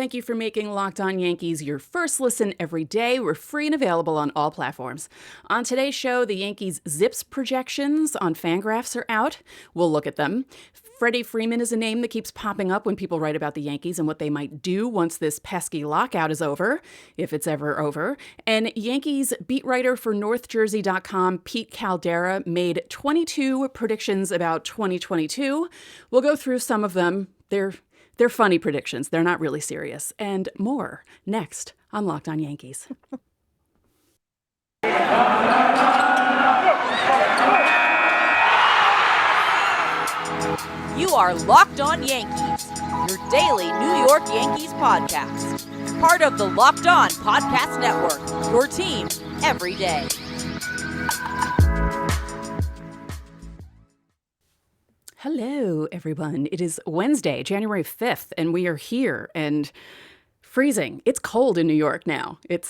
Thank you for making Locked On Yankees your first listen every day. We're free and available on all platforms. On today's show, the Yankees' ZiPS projections on Fangraphs are out. We'll look at them. Freddie Freeman is a name that keeps popping up when people write about the Yankees and what they might do once this pesky lockout is over, if it's ever over. And Yankees beat writer for NorthJersey.com, Pete Caldera, made 22 predictions about 2022. We'll go through some of them. They're funny predictions. They're not really serious. And more next on Locked On Yankees. You are Locked On Yankees, your daily New York Yankees podcast. Part of the Locked On Podcast Network, your team every day. Hello, everyone. It is Wednesday, January 5th, and we are here and freezing. It's cold in New York now. It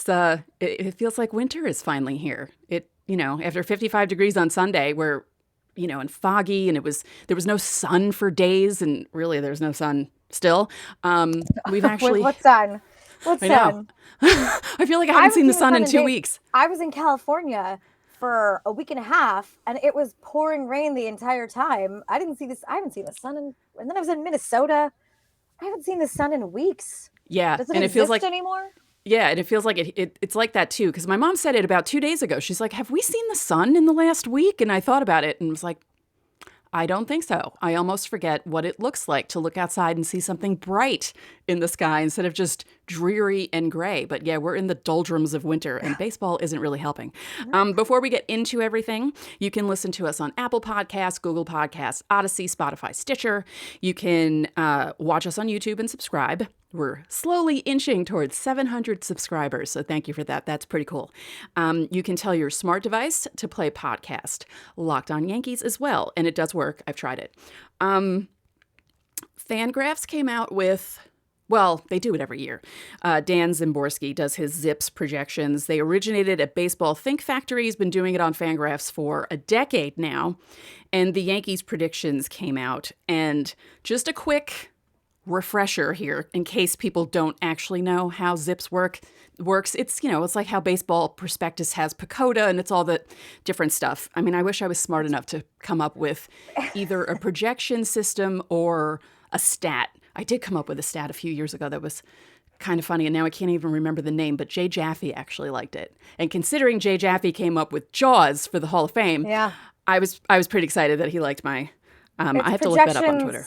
feels like winter is finally here. After 55 degrees on Sunday, we're and foggy, and there was no sun for days, and really there's no sun still. We've actually what sun? What I sun? know. I feel like I haven't seen the sun in 2 weeks. I was in California for a week and a half, and it was pouring rain the entire time. I haven't seen the sun and then I was in Minnesota. I haven't seen the sun in weeks. Yeah, does it and exist it feels like anymore? Yeah, and it feels like it's like that too, because my mom said it about 2 days ago. She's like, "Have we seen the sun in the last week?" And I thought about it and was like, I don't think so. I almost forget what it looks like to look outside and see something bright in the sky instead of just dreary and gray. But yeah, we're in the doldrums of winter, and baseball isn't really helping. Before we get into everything, you can listen to us on Apple Podcasts, Google Podcasts, Odyssey, Spotify, Stitcher. You can watch us on YouTube and subscribe. We're slowly inching towards 700 subscribers, so thank you for that. That's pretty cool. You can tell your smart device to play podcast Locked On Yankees as well, and it does work. I've tried it. Fangraphs came out with, well, they do it every year. Dan Szymborski does his ZiPS projections. They originated at Baseball Think Factory. He's been doing it on Fangraphs for a decade now, and the Yankees predictions came out. And just a quick refresher here in case people don't actually know how ZiPS works. It's like how Baseball Prospectus has PECOTA and it's all the different stuff. I mean, I wish I was smart enough to come up with either a projection system or a stat. I did come up with a stat a few years ago that was kind of funny, and now I can't even remember the name, but Jay Jaffe actually liked it. And considering Jay Jaffe came up with Jaws for the Hall of Fame, yeah, I was pretty excited that he liked my I have to look that up on Twitter.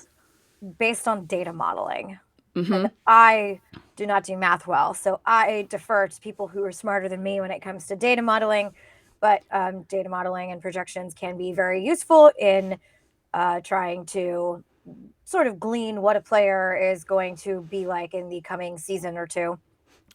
Based on data modeling. Mm-hmm. And I do not do math well, so I defer to people who are smarter than me when it comes to data modeling. But data modeling and projections can be very useful in trying to sort of glean what a player is going to be like in the coming season or two.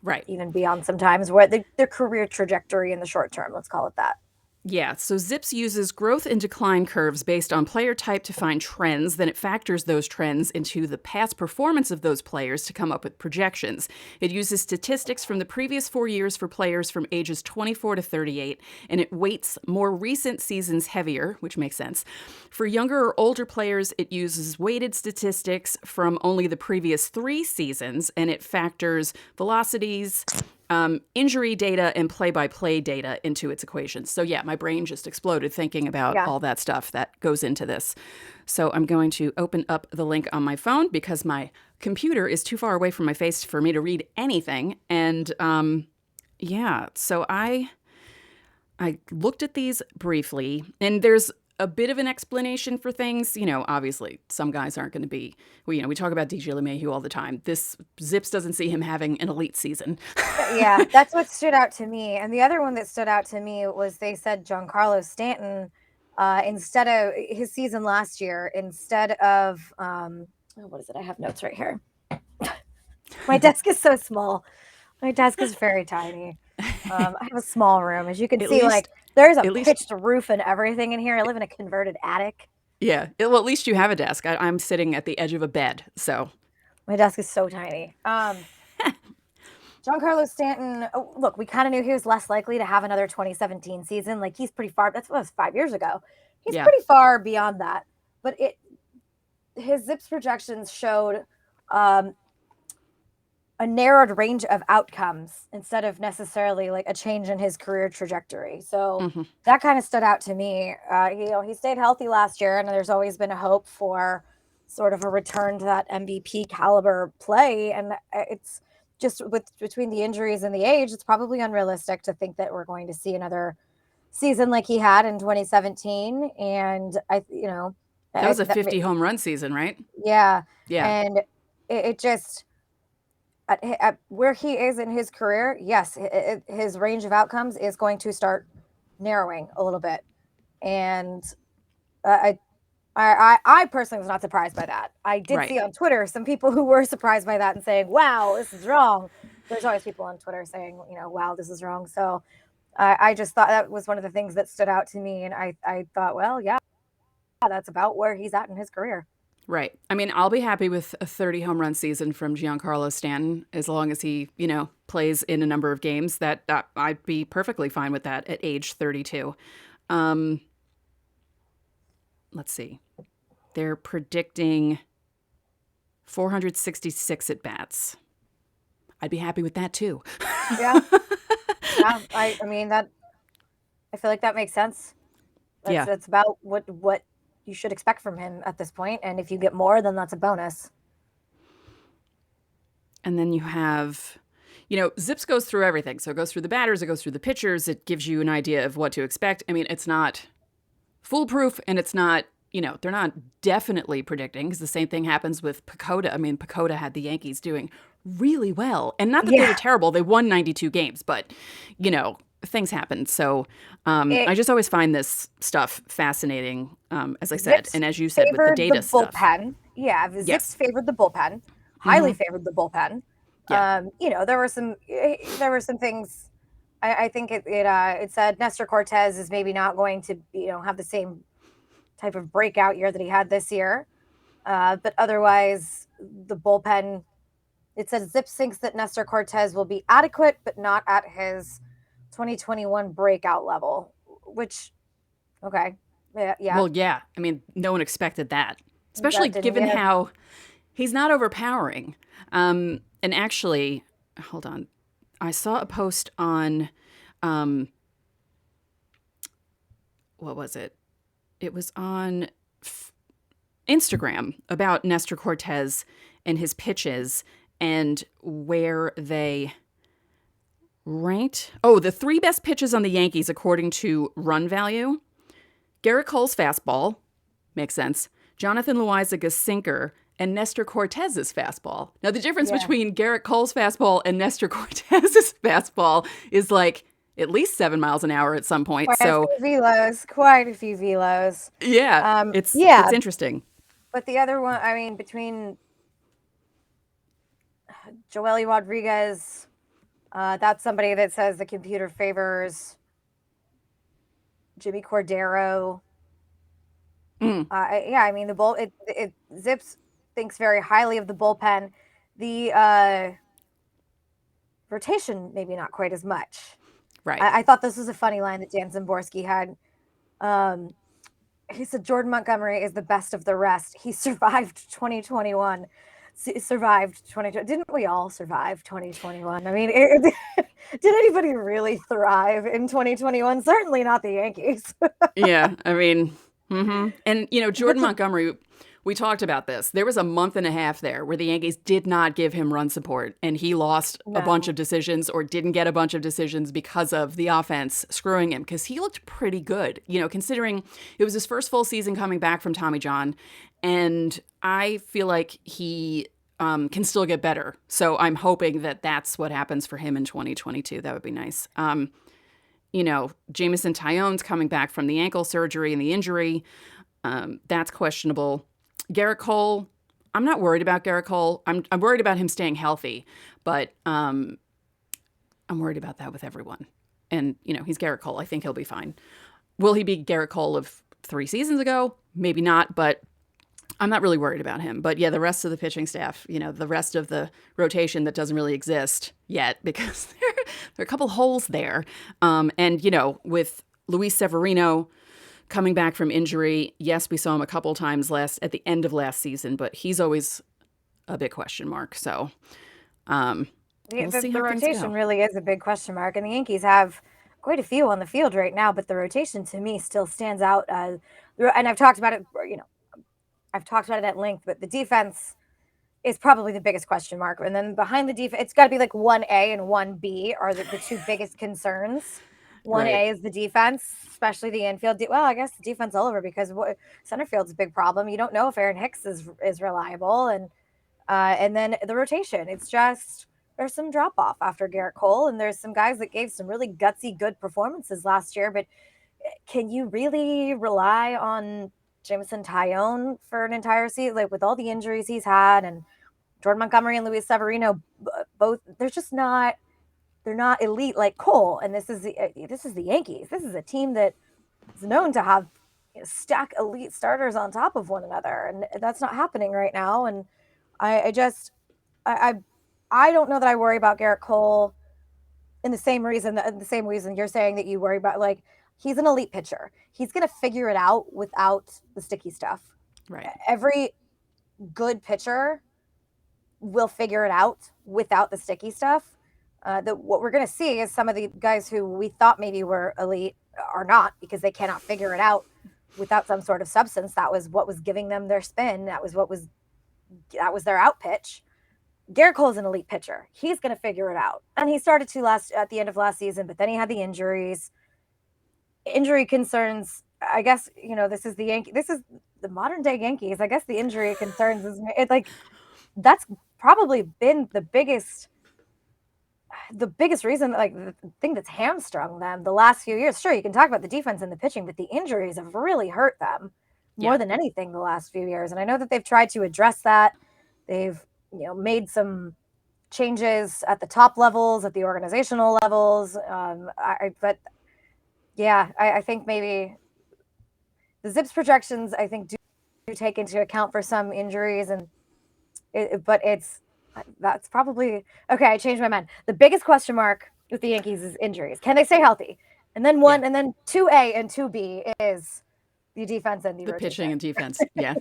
Right. Even beyond sometimes, where their career trajectory in the short term, let's call it that. Yeah, so ZiPS uses growth and decline curves based on player type to find trends. Then it factors those trends into the past performance of those players to come up with projections. It uses statistics from the previous 4 years for players from ages 24 to 38, and it weights more recent seasons heavier, which makes sense. For younger or older players, it uses weighted statistics from only the previous 3 seasons, and it factors velocities, injury data and play-by-play data into its equations. So yeah, my brain just exploded thinking about all that stuff that goes into this. So I'm going to open up the link on my phone because my computer is too far away from my face for me to read anything. And so I looked at these briefly, and there's a bit of an explanation for things. Obviously, some guys aren't going to be, we talk about DJ LeMahieu all the time. This ZiPS doesn't see him having an elite season. Yeah, that's what stood out to me. And the other one that stood out to me was they said Giancarlo Stanton, instead of his season last year, instead of, what is it? I have notes right here. My desk is so small. My desk is very tiny. I have a small room. As you can see, there's a pitched roof and everything in here. I live in a converted attic. Yeah. Well, at least you have a desk. I'm sitting at the edge of a bed, so. My desk is so tiny. Giancarlo Stanton, look, we kind of knew he was less likely to have another 2017 season. Like, he's pretty far. That was 5 years ago. He's pretty far beyond that. But his ZiPS projections showed a narrowed range of outcomes instead of necessarily like a change in his career trajectory. So that kind of stood out to me. He stayed healthy last year, and there's always been a hope for sort of a return to that MVP caliber play. And it's just between the injuries and the age, it's probably unrealistic to think that we're going to see another season like he had in 2017. And that was a 50 home run season, right? Yeah. Yeah. And it just, at where he is in his career, yes, his range of outcomes is going to start narrowing a little bit. And I personally was not surprised by that. I did see on Twitter some people who were surprised by that and saying, wow, this is wrong. There's always people on Twitter saying, wow, this is wrong. So I just thought that was one of the things that stood out to me. And I thought, well, yeah, that's about where he's at in his career. Right. I mean, I'll be happy with a 30 home run season from Giancarlo Stanton as long as he, plays in a number of games. That I'd be perfectly fine with that at age 32. Let's see. They're predicting 466 at bats. I'd be happy with that too. Yeah. Yeah. I mean that. I feel like that makes sense. That's about what you should expect from him at this point. And if you get more, then that's a bonus. And then you have, Zips goes through everything. So it goes through the batters, it goes through the pitchers. It gives you an idea of what to expect. I mean, it's not foolproof, and it's not, they're not definitely predicting, because the same thing happens with PECOTA. I mean, PECOTA had the Yankees doing really well. And not that they were terrible. They won 92 games, but, things happen. So I just always find this stuff fascinating, as I said. Zips and as you said, with the data stuff. Bullpen. Yeah, Zips favored the bullpen, highly favored the bullpen. Yeah. There were some things. I think it said Nestor Cortez is maybe not going to have the same type of breakout year that he had this year, but otherwise the bullpen. It said Zips thinks that Nestor Cortez will be adequate, but not at his 2021 breakout level. Which, okay, yeah. Well, yeah. I mean, no one expected that, especially given how he's not overpowering. And actually, hold on. I saw a post on, what was it? It was on Instagram about Nestor Cortez and his pitches and where they ranked. Oh, the 3 best pitches on the Yankees according to run value. Garrett Cole's fastball, makes sense. Jonathan Loaizaga's sinker, and Nestor Cortez's fastball. Now, the difference between Garrett Cole's fastball and Nestor Cortez's fastball is like at least 7 miles an hour at some point. Quite a few velos. Yeah, it's interesting. But the other one, I mean, between Joely Rodriguez, that's somebody that says the computer favors Jimmy Cordero. I mean, Zips thinks very highly of the bullpen. The rotation, maybe not quite as much. Right. I thought this was a funny line that Dan Szymborski had. He said Jordan Montgomery is the best of the rest. He survived 2021. Survived 2020. Didn't we all survive 2021? I mean, did anybody really thrive in 2021? Certainly not the Yankees. Yeah, I mean, and Jordan Montgomery, we talked about this. There was a month and a half there where the Yankees did not give him run support, and he lost a bunch of decisions or didn't get a bunch of decisions because of the offense screwing him, because he looked pretty good, considering it was his first full season coming back from Tommy John. And I feel like he can still get better. So I'm hoping that that's what happens for him in 2022. That would be nice. Jameson Taillon's coming back from the ankle surgery and the injury. That's questionable. Garrett Cole, I'm not worried about Garrett Cole. I'm worried about him staying healthy, but I'm worried about that with everyone. And, he's Garrett Cole. I think he'll be fine. Will he be Garrett Cole of 3 seasons ago? Maybe not, but I'm not really worried about him. But yeah, the rest of the pitching staff, the rest of the rotation that doesn't really exist yet, because there are a couple holes there. And, with Luis Severino coming back from injury, yes, we saw him a couple times at the end of last season, but he's always a big question mark. So, We'll see The how things rotation go. really is a big question mark, and the Yankees have quite a few on the field right now, but the rotation to me still stands out as, and I've talked about it, I've talked about it at length, but the defense is probably the biggest question mark. And then behind the defense, it's got to be like 1A and 1B are the two biggest concerns. 1A Right. is the defense, especially the infield. Well, I guess the defense all over because center field's a big problem. You don't know if Aaron Hicks is reliable, and then the rotation. It's just there's some drop off after Garrett Cole, and there's some guys that gave some really gutsy, good performances last year. But can you really rely on Jameson Tyone for an entire season, like with all the injuries he's had, and Jordan Montgomery and Luis Severino, both they're not elite like Cole. And this is the Yankees. This is a team that is known to have stack elite starters on top of one another, and that's not happening right now. And I just I don't know that I worry about Garrett Cole in the same reason you're saying that you worry about, like, he's an elite pitcher. He's going to figure it out without the sticky stuff. Right. Every good pitcher will figure it out without the sticky stuff. What we're going to see is some of the guys who we thought maybe were elite are not, because they cannot figure it out without some sort of substance. That was what was giving them their spin. That was their out pitch. Garrett Cole's an elite pitcher. He's going to figure it out. And he started to at the end of last season, but then he had the injuries. Injury concerns, I guess, this is the modern day Yankees. I guess the injury concerns that's probably been the biggest reason, like the thing that's hamstrung them the last few years. Sure, you can talk about the defense and the pitching, but the injuries have really hurt them more than anything the last few years. And I know that they've tried to address that. They've made some changes at the top levels, at the organizational levels. I think maybe the Zips projections, I think, do take into account for some injuries, but that's probably okay. I changed my mind. The biggest question mark with the Yankees is injuries. Can they stay healthy? And then and then 2A and 2B is the defense and the rotation. Pitching and defense. Yeah.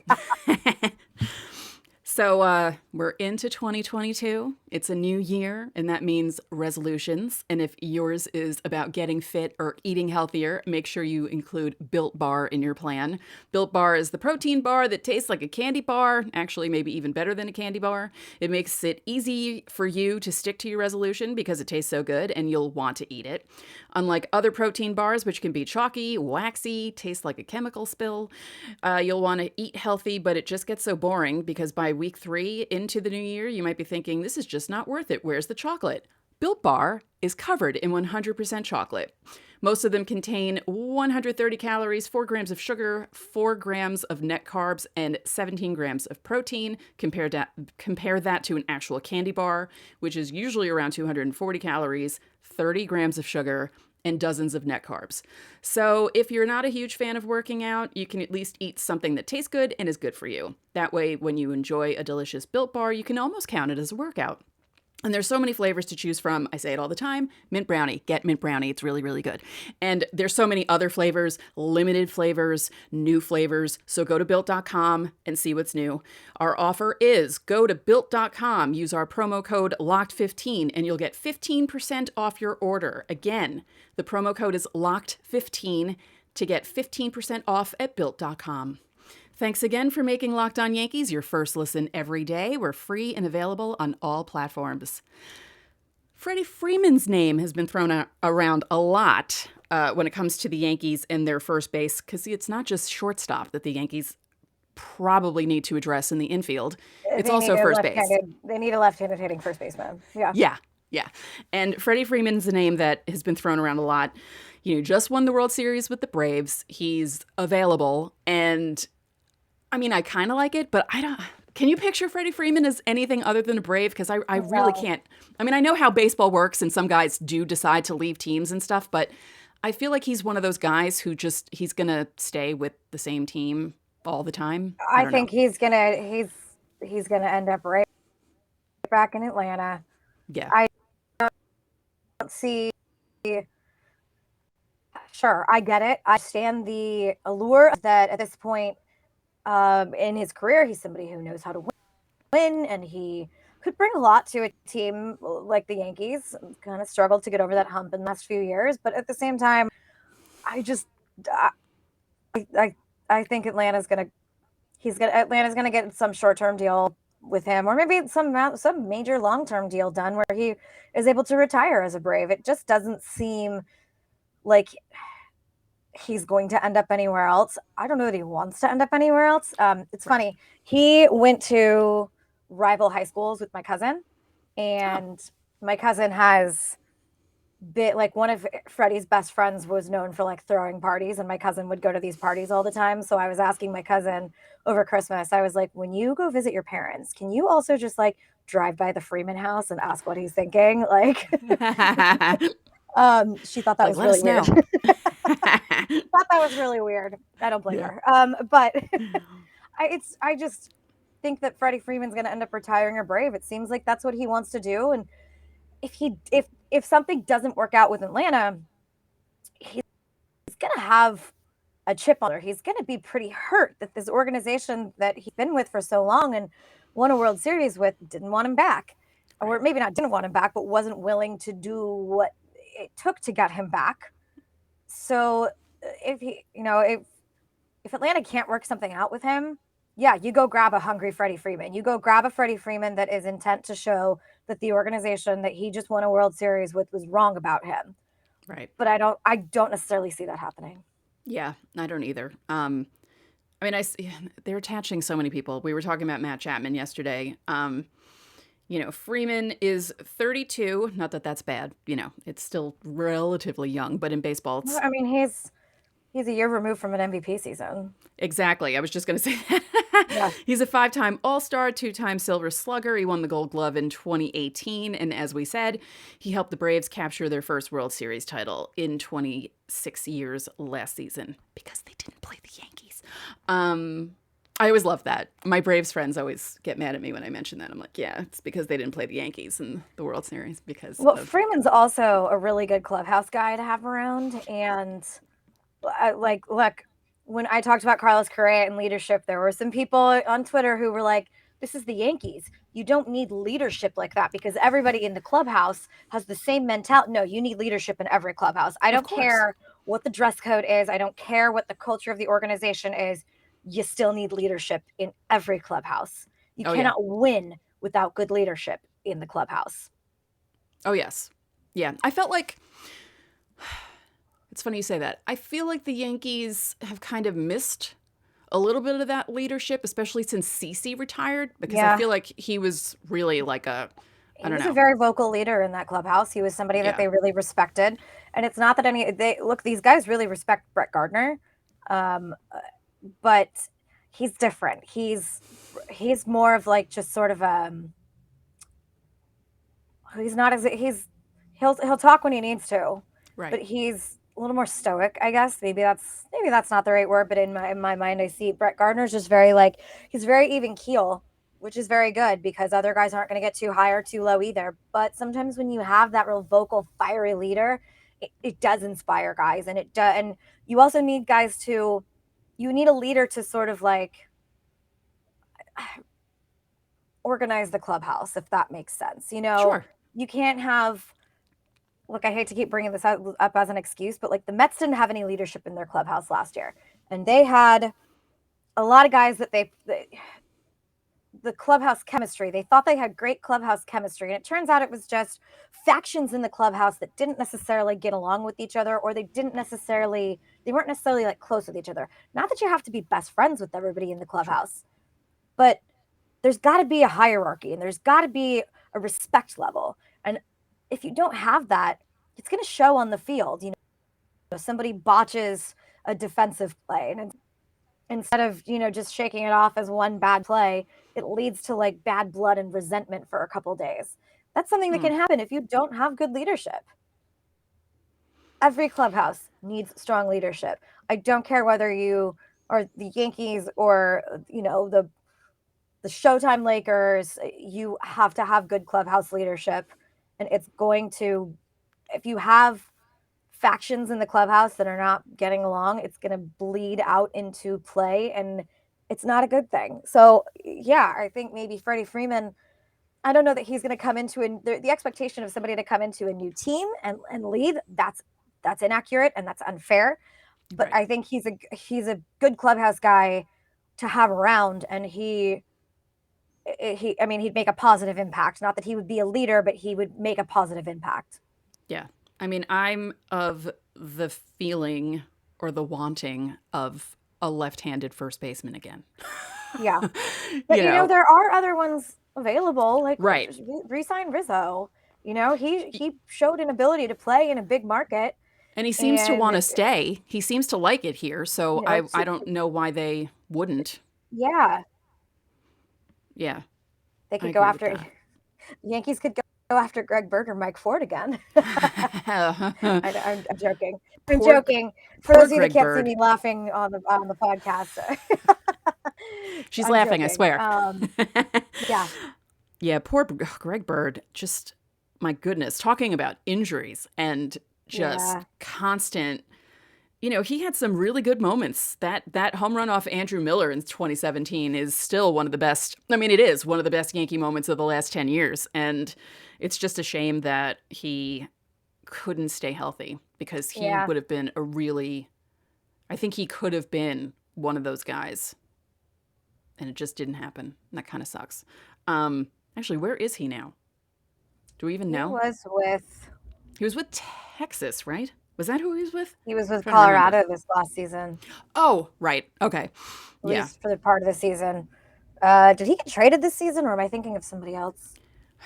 So we're into 2022. It's a new year, and that means resolutions. And if yours is about getting fit or eating healthier, make sure you include Built Bar in your plan. Built Bar is the protein bar that tastes like a candy bar, actually maybe even better than a candy bar. It makes it easy for you to stick to your resolution because it tastes so good and you'll want to eat it. Unlike other protein bars, which can be chalky, waxy, taste like a chemical spill, you'll want to eat healthy, but it just gets so boring because by week 3 into the new year, you might be thinking, this is just not worth it. Where's the chocolate? Built Bar is covered in 100% chocolate. Most of them contain 130 calories, 4 grams of sugar, 4 grams of net carbs, and 17 grams of protein. Compare that to an actual candy bar, which is usually around 240 calories, 30 grams of sugar, and dozens of net carbs. So if you're not a huge fan of working out, you can at least eat something that tastes good and is good for you. That way, when you enjoy a delicious Built Bar, you can almost count it as a workout. And there's so many flavors to choose from. I say it all the time. Mint brownie. Get mint brownie. It's really, really good. And there's so many other flavors, limited flavors, new flavors. So go to Built.com and see what's new. Our offer is go to Built.com, use our promo code LOCKED15, and you'll get 15% off your order. Again, the promo code is LOCKED15 to get 15% off at Built.com. Thanks again for making Locked On Yankees your first listen every day. We're free and available on all platforms. Freddie Freeman's name has been thrown around a lot when it comes to the Yankees and their first base, because it's not just shortstop that the Yankees probably need to address in the infield. It's also first base. They need a left-handed hitting first baseman. Yeah. And Freddie Freeman's a name that has been thrown around a lot. Just won the World Series with the Braves. He's available, and I mean, I kind of like it, but I don't. Can you picture Freddie Freeman as anything other than a Brave? Because I really can't. I mean, I know how baseball works, and some guys do decide to leave teams and stuff, but I feel like he's one of those guys who he's going to stay with the same team all the time. I think he's gonna end up right back in Atlanta. Yeah. I don't see. Sure, I get it. I understand the allure that at this point in his career, he's somebody who knows how to win, and he could bring a lot to a team like the Yankees. Kind of struggled to get over that hump in the last few years, but at the same time, I just I I think Atlanta's gonna get some short term deal with him, or maybe some major long term deal done where he is able to retire as a Brave. It just doesn't seem like he's going to end up anywhere else. I don't know that he wants to end up anywhere else. It's funny. He went to rival high schools with my cousin, and my cousin has like one of Freddie's best friends was known for like throwing parties, and my cousin would go to these parties all the time. So I was asking my cousin over Christmas, I was like, when you go visit your parents, can you also just like drive by the Freeman house and ask what he's thinking? Like, she thought that was really weird. Thought that was really weird. I don't blame her. But I just think that Freddie Freeman's going to end up retiring a Brave. It seems like that's what he wants to do, and if something doesn't work out with Atlanta, he's going to have a chip on her. He's going to be pretty hurt that this organization that he's been with for so long and won a World Series with didn't want him back. Or maybe not didn't want him back, but wasn't willing to do what it took to get him back. So if Atlanta can't work something out with him, yeah, you go grab a hungry Freddie Freeman. You go grab a Freddie Freeman that is intent to show that the organization that he just won a World Series with was wrong about him. Right. But I don't necessarily see that happening. Yeah, I don't either. I mean, they're attaching so many people. We were talking about Matt Chapman yesterday. Freeman is 32. Not that that's bad. It's still relatively young, but in baseball, it's... I mean, he's a year removed from an MVP season. Exactly. I was just going to say that. Yeah. He's a 5-time All-Star, 2-time Silver Slugger. He won the Gold Glove in 2018. And as we said, he helped the Braves capture their first World Series title in 26 years last season because they didn't play the Yankees. I always love that. My Braves friends always get mad at me when I mention that. I'm like, yeah, it's because they didn't play the Yankees in the World Series. Freeman's also a really good clubhouse guy to have around. And look, when I talked about Carlos Correa and leadership, there were some people on Twitter who were like, this is the Yankees. You don't need leadership like that because everybody in the clubhouse has the same mentality. No, you need leadership in every clubhouse. I don't care what the dress code is. I don't care what the culture of the organization is. You still need leadership in every clubhouse. You cannot win without good leadership in the clubhouse. Oh, yes. Yeah. I felt like... It's funny you say that. I feel like the Yankees have kind of missed a little bit of that leadership, especially since Stacey retired, because I feel like he was really like I don't know. He was a very vocal leader in that clubhouse. He was somebody that they really respected. And it's not that these guys really respect Brett Gardner, but he's different. He's more of like just sort of he'll talk when he needs to, right? But he's a little more stoic, I guess. Maybe that's not the right word, but in my mind, I see Brett Gardner's just very he's very even keel, which is very good because other guys aren't going to get too high or too low either. But sometimes when you have that real vocal, fiery leader, it does inspire guys, and you also need you need a leader to sort of like organize the clubhouse, if that makes sense. Sure. You can't have. Look, I hate to keep bringing this up as an excuse, but like the Mets didn't have any leadership in their clubhouse last year. And they had a lot of guys that the clubhouse chemistry, they thought they had great clubhouse chemistry. And it turns out it was just factions in the clubhouse that didn't necessarily get along with each other, or they weren't necessarily like close with each other. Not that you have to be best friends with everybody in the clubhouse, but there's got to be a hierarchy and there's got to be a respect level. And if you don't have that, it's going to show on the field. Somebody botches a defensive play, and instead of just shaking it off as one bad play, it leads to like bad blood and resentment for a couple days. That's something that can happen if you don't have good leadership. Every clubhouse needs strong leadership. I don't care whether you are the Yankees or the Showtime Lakers. You have to have good clubhouse leadership. And it's going to, if you have factions in the clubhouse that are not getting along, it's going to bleed out into play, and it's not a good thing. So, yeah, I think maybe Freddie Freeman, I don't know that he's going to come into the expectation of somebody to come into a new team and lead. That's inaccurate and that's unfair. But Right. I think he's a good clubhouse guy to have around, and I mean, he'd make a positive impact. Not that he would be a leader, but he would make a positive impact. Yeah. I mean, I'm of the feeling or the wanting of a left-handed first baseman again. Yeah. But You know, there are other ones available, like right. just re-sign Rizzo. He showed an ability to play in a big market, And he seems to and want to stay. He seems to like it here. So I don't know why they wouldn't. yeah, Yeah, they I could go agree with after that. Yankees could go after Greg Bird or Mike Ford again. I'm joking. I'm poor, joking. For those poor of you that Greg can't see Bird. me laughing on the podcast, She's I'm laughing, I joking. swear. Yeah, Yeah, poor Greg Bird. Just, my goodness, talking about injuries and just yeah, constant. He had some really good moments. That home run off Andrew Miller in 2017 is still one of the best. I mean, it is one of the best Yankee moments of the last 10 years. And it's just a shame that he couldn't stay healthy because he yeah. would have been I think he could have been one of those guys. And it just didn't happen. And that kind of sucks. Actually, where is he now? Do we even He know? was with He was with Texas, right? Was that who he was with? I'm trying to remember. Colorado this last season, Oh, right. Okay. at Yeah. least for the part of the season. Did he get traded this season, or am I thinking of somebody else?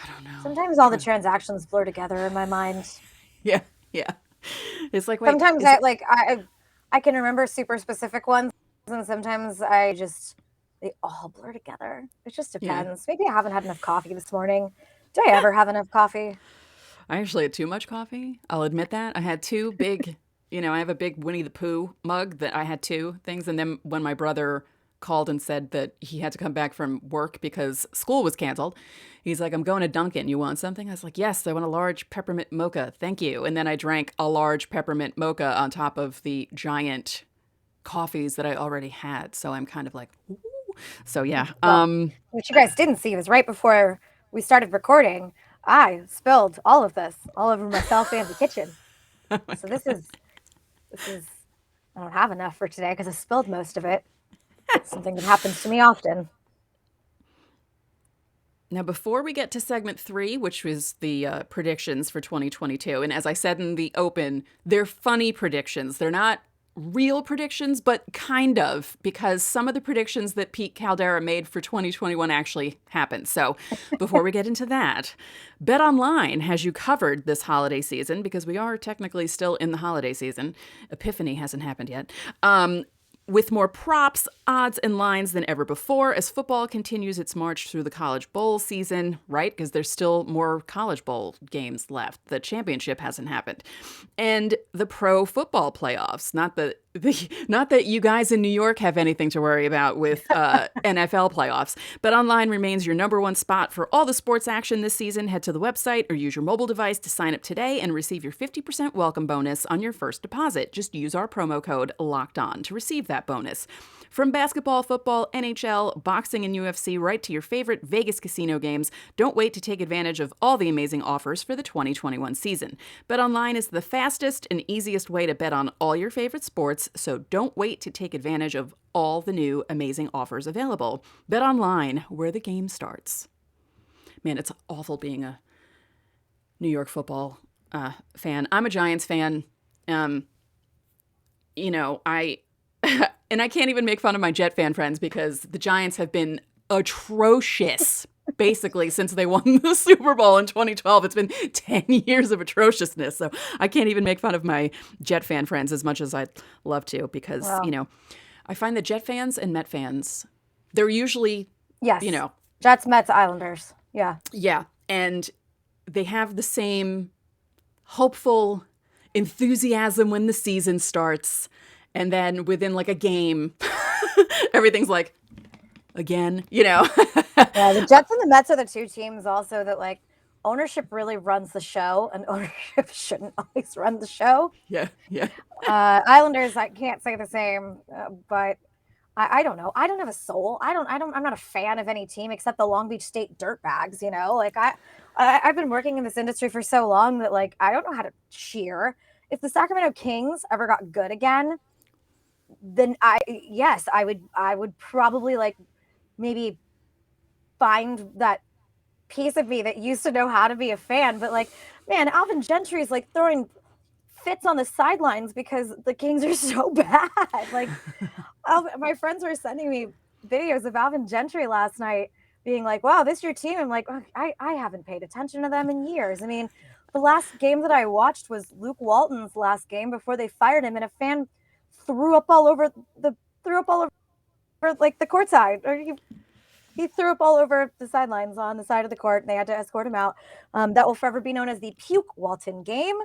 I don't know. Sometimes all the transactions blur together in my mind. Yeah. Yeah. It's like, wait, Sometimes is it? I can remember super specific ones, and sometimes they all blur together. It just Yeah. depends. Maybe I haven't had enough coffee this morning. Do I ever have enough coffee? I actually had too much coffee. I'll admit that. I had two big, I have a big Winnie the Pooh mug that I had two things. And then when my brother called and said that he had to come back from work because school was canceled, he's like, I'm going to Dunkin'. You want something? I was like, yes, I want a large peppermint mocha. Thank you. And then I drank a large peppermint mocha on top of the giant coffees that I already had. So I'm kind of like, ooh. So yeah. Well, what you guys didn't see was right before we started recording, I spilled all of this all over myself and the kitchen. So this is I don't have enough for today because I spilled most of it. It's something that happens to me often. Now, before we get to segment 3, which was the predictions for 2022, and as I said in the open, they're funny predictions. They're not real predictions, but kind of, because some of the predictions that Pete Caldera made for 2021 actually happened. So before we get into that, BetOnline has you covered this holiday season, because we are technically still in the holiday season. Epiphany hasn't happened yet. With more props, odds, and lines than ever before as football continues its march through the college bowl season, right? Because there's still more college bowl games left. The championship hasn't happened. And the pro football playoffs. Not that you guys in New York have anything to worry about with NFL playoffs. BetOnline remains your number one spot for all the sports action this season. Head to the website or use your mobile device to sign up today and receive your 50% welcome bonus on your first deposit. Just use our promo code LOCKEDON to receive that bonus. From basketball, football, NHL, boxing, and UFC, right to your favorite Vegas casino games, don't wait to take advantage of all the amazing offers for the 2021 season. BetOnline is the fastest and easiest way to bet on all your favorite sports, so don't wait to take advantage of all the new amazing offers available. BetOnline, where the game starts. Man, it's awful being a New York football fan. I'm a Giants fan. I and I can't even make fun of my Jet fan friends because the Giants have been atrocious basically since they won the Super Bowl in 2012. It's been 10 years of atrociousness. So I can't even make fun of my Jet fan friends as much as I'd love to because, Wow. I find that Jet fans and Met fans, they're usually, Yes. Jets, Mets, Islanders. Yeah. yeah, and they have the same hopeful enthusiasm when the season starts. And then within like a game, everything's like, again. Yeah, the Jets and the Mets are the two teams also that ownership really runs the show, and ownership shouldn't always run the show. Yeah, yeah. Islanders, I can't say the same, but I don't know. I don't have a soul. I'm not a fan of any team except the Long Beach State Dirtbags, you know? Like I've been working in this industry for so long that like I don't know how to cheer. If the Sacramento Kings ever got good again, then I would probably like maybe find that piece of me that used to know how to be a fan. But like, man, Alvin Gentry is like throwing fits on the sidelines because the Kings are so bad. Like, my friends were sending me videos of Alvin Gentry last night, being like, "Wow, this is your team." I'm like, "Oh, I haven't paid attention to them in years." I mean, the last game that I watched was Luke Walton's last game before they fired him, and a fan threw up all over like the courtside, or he threw up all over the sidelines on the side of the court, and they had to escort him out. That will forever be known as the Puke Walton game.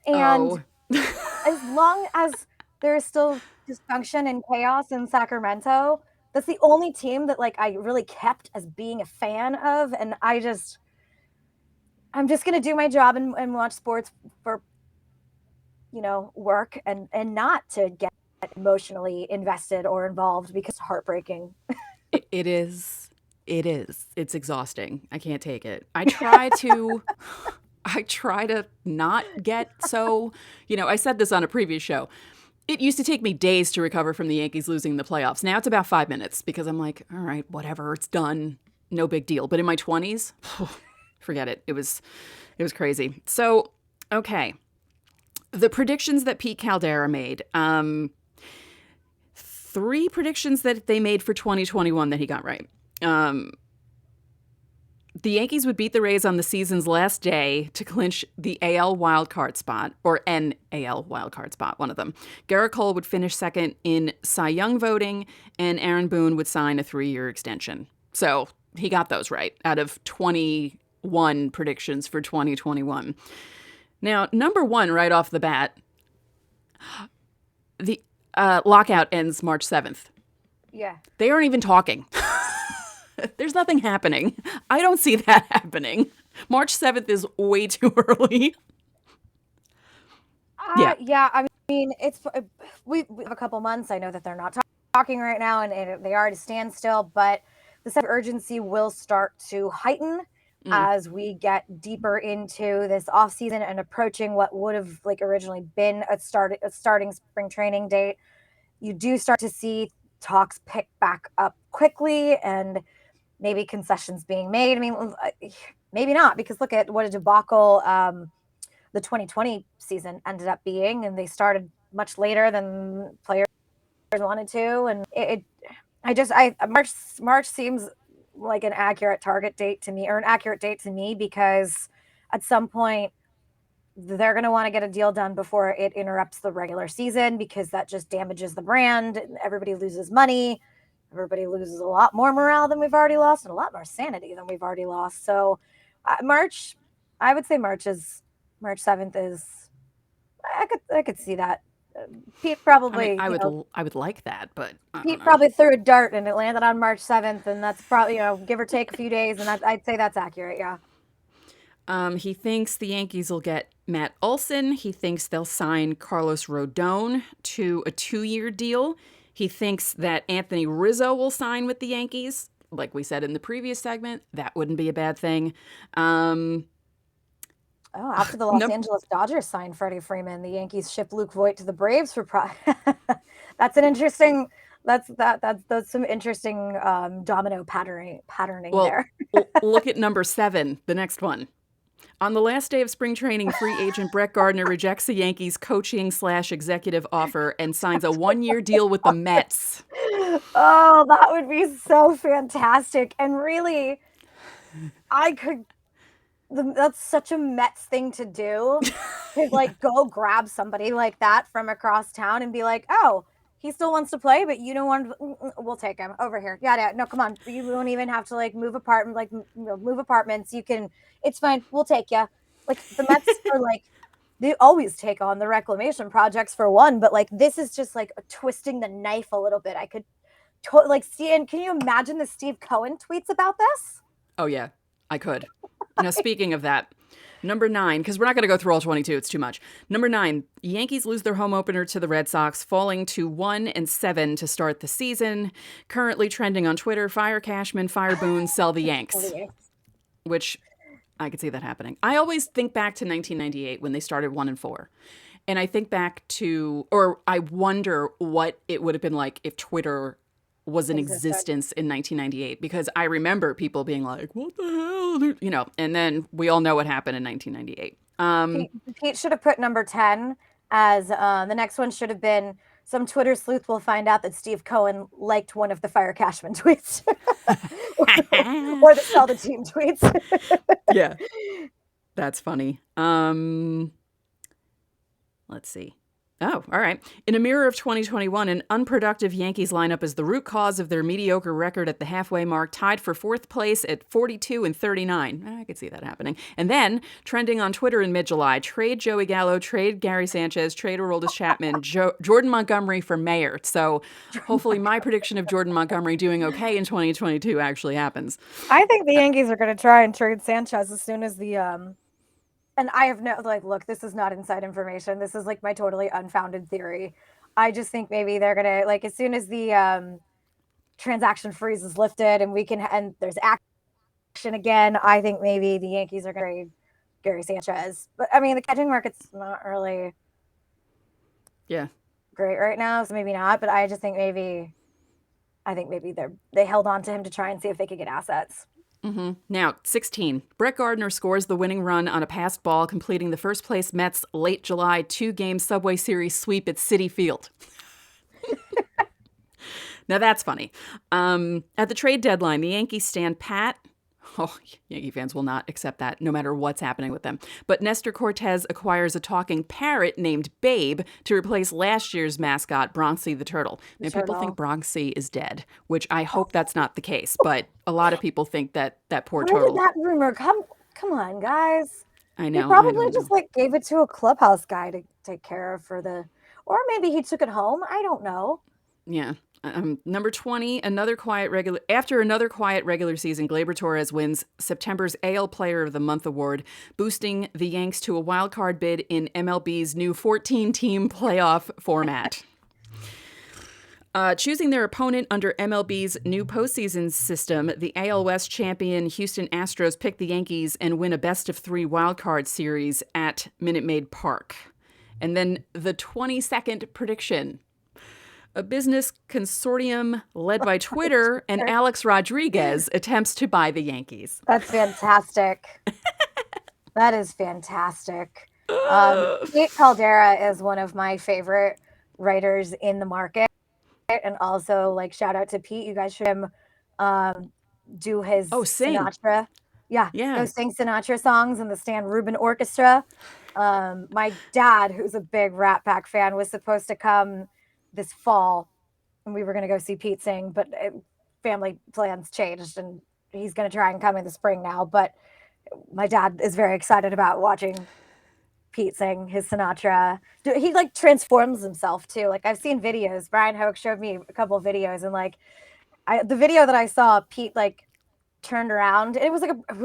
And Oh. as long as there is still dysfunction and chaos in Sacramento, that's the only team that like I really kept as being a fan of. And I'm just gonna do my job and watch sports for work and not to get emotionally invested or involved because it's heartbreaking. It is. It is. It's exhausting. I can't take it. I try to not get so, I said this on a previous show. It used to take me days to recover from the Yankees losing the playoffs. Now it's about 5 minutes because I'm like, all right, whatever, it's done. No big deal. But in my 20s, forget it. It was crazy. So, okay. The predictions that Pete Caldera made. 3 predictions that they made for 2021 that he got right. The Yankees would beat the Rays on the season's last day to clinch the AL wildcard spot, or an AL wildcard spot, one of them. Garrett Cole would finish second in Cy Young voting, and Aaron Boone would sign a 3-year extension. So he got those right out of 21 predictions for 2021. Now, number 1 right off the bat, the lockout ends March 7th. Yeah. They aren't even talking. There's nothing happening. I don't see that happening. March 7th is way too early. Yeah. I mean, we have a couple months. I know that they're not talking right now, and they are at a standstill. But the sense of urgency will start to heighten as we get deeper into this off season and approaching what would have like originally been a starting spring training date. You do start to see talks pick back up quickly, and maybe concessions being made. I mean, maybe not, because look at what a debacle the 2020 season ended up being, and they started much later than players wanted to. And March seems like an accurate target date to me, or an accurate date to me, because at some point they're going to want to get a deal done before it interrupts the regular season, because that just damages the brand. Everybody loses money. Everybody loses a lot more morale than we've already lost, and a lot more sanity than we've already lost. So March, I would say March 7th is, I could see that. Pete probably, I would like that, but Pete probably threw a dart and it landed on March 7th, and that's probably, give or take a few days, and I'd say that's accurate. Yeah. He thinks the Yankees will get Matt Olson. He thinks they'll sign Carlos Rodon to a 2-year deal. He thinks that Anthony Rizzo will sign with the Yankees. Like we said in the previous segment, that wouldn't be a bad thing. After the Los Angeles Dodgers signed Freddie Freeman, the Yankees shipped Luke Voit to the Braves for that's some interesting domino patterning there. Look at number 7, the next one. On the last day of spring training, free agent Brett Gardner rejects the Yankees' coaching/executive offer and signs a 1-year deal with the Mets. Oh, that would be so fantastic. And really, that's such a Mets thing to do, to like go grab somebody like that from across town and be like, oh, he still wants to play, but you don't want to, we'll take him over here. Yeah. No, come on. You won't even have to like move apartments. You can, it's fine. We'll take you. Like the Mets are like, they always take on the reclamation projects for one, but like, this is just like twisting the knife a little bit. I could see, and can you imagine the Steve Cohen tweets about this? Oh yeah, I could. Now, speaking of that, Number 9, because we're not going to go through all 22. It's too much. Number 9, Yankees lose their home opener to the Red Sox, falling to 1-7 to start the season. Currently trending on Twitter, fire Cashman, fire Boone, sell the Yanks. Which I could see that happening. I always think back to 1998 when they started 1-4. And I think back to, or I wonder what it would have been like if Twitter was in existence in 1998, because I remember people being like, what the hell? You know, and then we all know what happened in 1998. Pete should have put number 10 as the next one should have been some Twitter sleuth will find out that Steve Cohen liked one of the Fire Cashman tweets or the Sell the Team tweets. Yeah, that's funny. Let's see. Oh, all right. In a mirror of 2021, an unproductive Yankees lineup is the root cause of their mediocre record at the halfway mark, tied for 4th place at 42-39. I could see that happening. And then, trending on Twitter in mid-July, trade Joey Gallo, trade Gary Sanchez, trade Aroldis Chapman, Jordan Montgomery for mayor. So hopefully my prediction of Jordan Montgomery doing okay in 2022 actually happens. I think the Yankees are going to try and trade Sanchez as soon as the and I have no, like, look, this is not inside information. This is like my totally unfounded theory. I just think maybe they're going to, like, as soon as the transaction freeze is lifted and and there's action again, I think maybe the Yankees are going to trade Gary Sanchez. But I mean, the catching market's not really great right now, so maybe not. But I just think maybe they held on to him to try and see if they could get assets. Mm-hmm. Now, 16. Brett Gardner scores the winning run on a passed ball, completing the first place Mets late July 2-game Subway Series sweep at Citi Field. Now that's funny. At the trade deadline, the Yankees stand pat. Oh, Yankee fans will not accept that, no matter what's happening with them. But Nestor Cortez acquires a talking parrot named Babe to replace last year's mascot, Bronxy the Turtle. Now, people think Bronxy is dead, which I hope that's not the case. But a lot of people think that poor turtle. Where did that rumor come on, guys? I know. He probably just like gave it to a clubhouse guy to take care of or maybe he took it home. I don't know. Yeah. Number 20, after another quiet regular season, Gleyber Torres wins September's AL Player of the Month award, boosting the Yanks to a wild card bid in MLB's new 14-team playoff format. Choosing their opponent under MLB's new postseason system, the AL West champion Houston Astros pick the Yankees and win a best-of-3 wildcard series at Minute Maid Park. And then the 22nd prediction. A business consortium led by Twitter and Alex Rodriguez attempts to buy the Yankees. That's fantastic. That is fantastic. Pete Caldera is one of my favorite writers in the market. And also, like, shout out to Pete. You guys should do his Sinatra. Yeah. Go sing Sinatra songs in the Stan Rubin Orchestra. My dad, who's a big Rat Pack fan, was supposed to come this fall, and we were going to go see Pete sing, but family plans changed, and he's going to try and come in the spring now. But my dad is very excited about watching Pete sing his Sinatra. He like transforms himself too. Like, I've seen videos. Brian Hoke showed me a couple of videos, and like the video that I saw, Pete like turned around. It was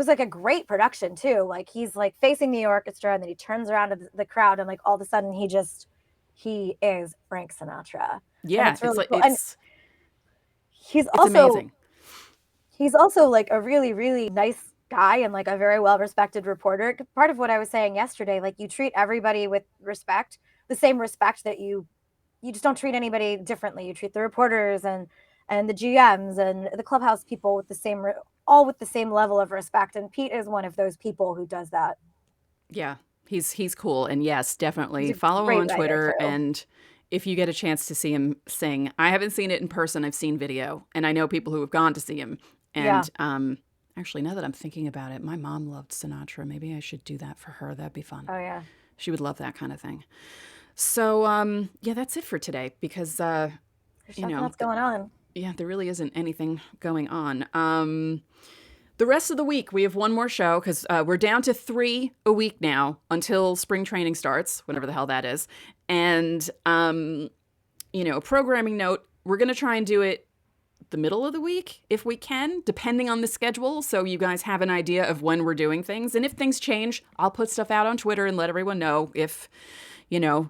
like a great production too. Like, he's like facing the orchestra, and then he turns around to the crowd, and like all of a sudden he is Frank Sinatra. Yeah, it's really cool. It's amazing. He's also like a really, really nice guy and like a very well-respected reporter. Part of what I was saying yesterday, like, you treat everybody with respect, the same respect that you just don't treat anybody differently. You treat the reporters and the GMs and the clubhouse people with the same level of respect. And Pete is one of those people who does that. Yeah. He's cool, and yes, definitely follow him on Twitter. And if you get a chance to see him sing, I haven't seen it in person. I've seen video, and I know people who have gone to see him. And actually, now that I'm thinking about it, my mom loved Sinatra. Maybe I should do that for her. That'd be fun. Oh yeah, she would love that kind of thing. So yeah, that's it for today because there's nothing else going on. Yeah, there really isn't anything going on. The rest of the week, we have one more show because we're down to 3 a week now until spring training starts, whenever the hell that is. And, programming note, we're going to try and do it the middle of the week if we can, depending on the schedule, so you guys have an idea of when we're doing things. And if things change, I'll put stuff out on Twitter and let everyone know if,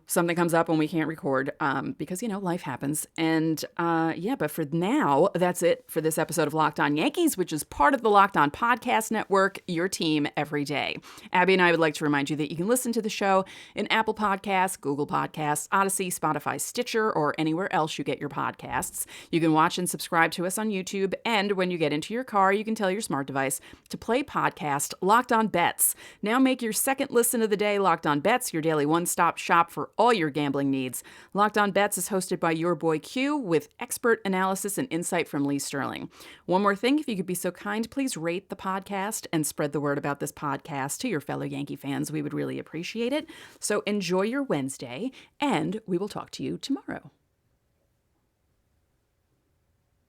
something comes up and we can't record, because, life happens. And but for now, that's it for this episode of Locked On Yankees, which is part of the Locked On Podcast Network, your team every day. Abby and I would like to remind you that you can listen to the show in Apple Podcasts, Google Podcasts, Odyssey, Spotify, Stitcher, or anywhere else you get your podcasts. You can watch and subscribe to us on YouTube, and when you get into your car, you can tell your smart device to play podcast Locked On Bets. Now make your second listen of the day Locked On Bets, your daily one-stop shop for all your gambling needs. Locked On Bets is hosted by your boy Q with expert analysis and insight from Lee Sterling. One more thing, if you could be so kind, please rate the podcast and spread the word about this podcast to your fellow Yankee fans. We would really appreciate it. So enjoy your Wednesday, and we will talk to you tomorrow.